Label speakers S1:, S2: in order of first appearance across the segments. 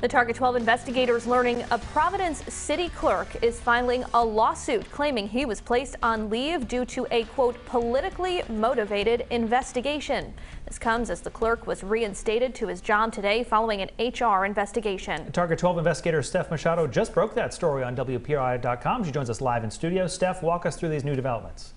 S1: The Target 12 investigators learning a Providence city clerk is filing a lawsuit claiming he was placed on leave due to a, quote, politically motivated investigation. This comes as the clerk was reinstated to his job today following an HR investigation.
S2: Target 12 investigator Steph Machado just broke that story on WPRI.com. She joins us live in studio. Steph, walk us through these new developments.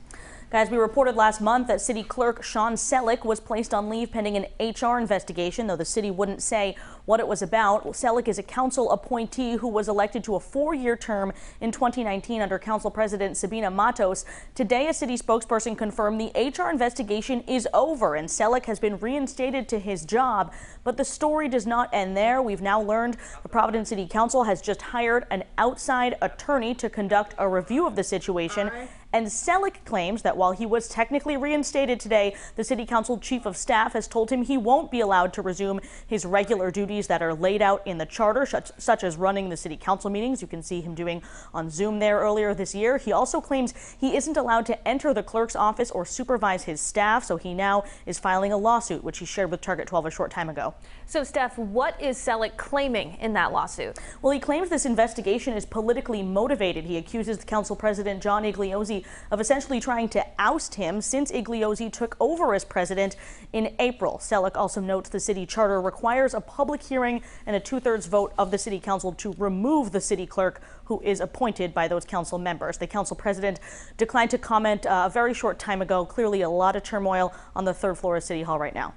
S3: Guys, we reported last month that City Clerk Shawn Selleck was placed on leave pending an HR investigation, though the city wouldn't say what it was about. Selleck is a council appointee who was elected to a 4-year term in 2019 under Council President Sabina Matos. Today, a city spokesperson confirmed the HR investigation is over and Selleck has been reinstated to his job. But the story does not end there. We've now learned the Providence City Council has just hired an outside attorney to conduct a review of the situation. And Selleck claims that while he was technically reinstated today, the City Council Chief of Staff has told him he won't be allowed to resume his regular duties that are laid out in the charter, such as running the City Council meetings. You can see him doing on Zoom there earlier this year. He also claims he isn't allowed to enter the clerk's office or supervise his staff, so he now is filing a lawsuit, which he shared with Target 12 a short time ago.
S1: So, Steph, what is Selleck claiming in that lawsuit?
S3: Well, he claims this investigation is politically motivated. He accuses the council president, John Igliozzi, of essentially trying to oust him since Igliozzi took over as president in April. Selleck also notes the city charter requires a public hearing and a 2/3 vote of the city council to remove the city clerk who is appointed by those council members. The council president declined to comment a very short time ago. Clearly a lot of turmoil on the 3rd floor of City Hall right now.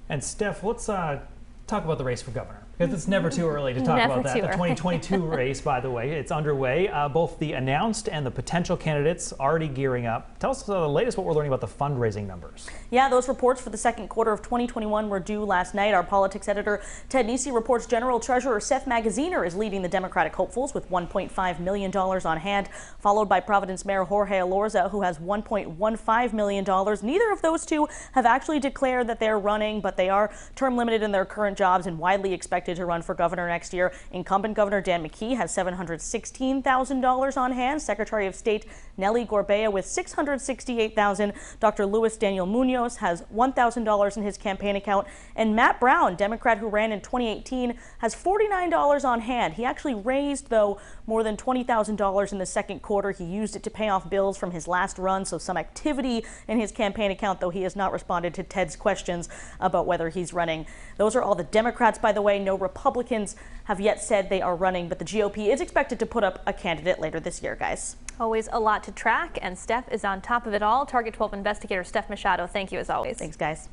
S2: And Steph, let's talk about the race for governor, because it's never too early to talk about that. The 2022 race, by the way, it's underway. Both the announced and the potential candidates already gearing up. Tell us the latest what we're learning about the fundraising numbers.
S3: Yeah, those reports for the second quarter of 2021 were due last night. Our politics editor Ted Nisi reports General Treasurer Seth Magaziner is leading the Democratic hopefuls with $1.5 million on hand, followed by Providence Mayor Jorge Elorza, who has $1.15 million. Neither of those two have actually declared that they're running, but they are term limited in their current jobs and widely expected to run for governor next year. Incumbent Governor Dan McKee has $716,000 on hand. Secretary of State Nelly Gorbea with $668,000. Dr. Luis Daniel Munoz has $1,000 in his campaign account. And Matt Brown, Democrat who ran in 2018, has $49 on hand. He actually raised, though, more than $20,000 in the second quarter. He used it to pay off bills from his last run, so some activity in his campaign account, though he has not responded to Ted's questions about whether he's running. Those are all the Democrats, by the way. No Republicans have yet said they are running, but the GOP is expected to put up a candidate later this year, guys.
S1: Always a lot to track, and Steph is on top of it all. Target 12 investigator Steph Machado, thank you as always.
S3: Thanks, guys.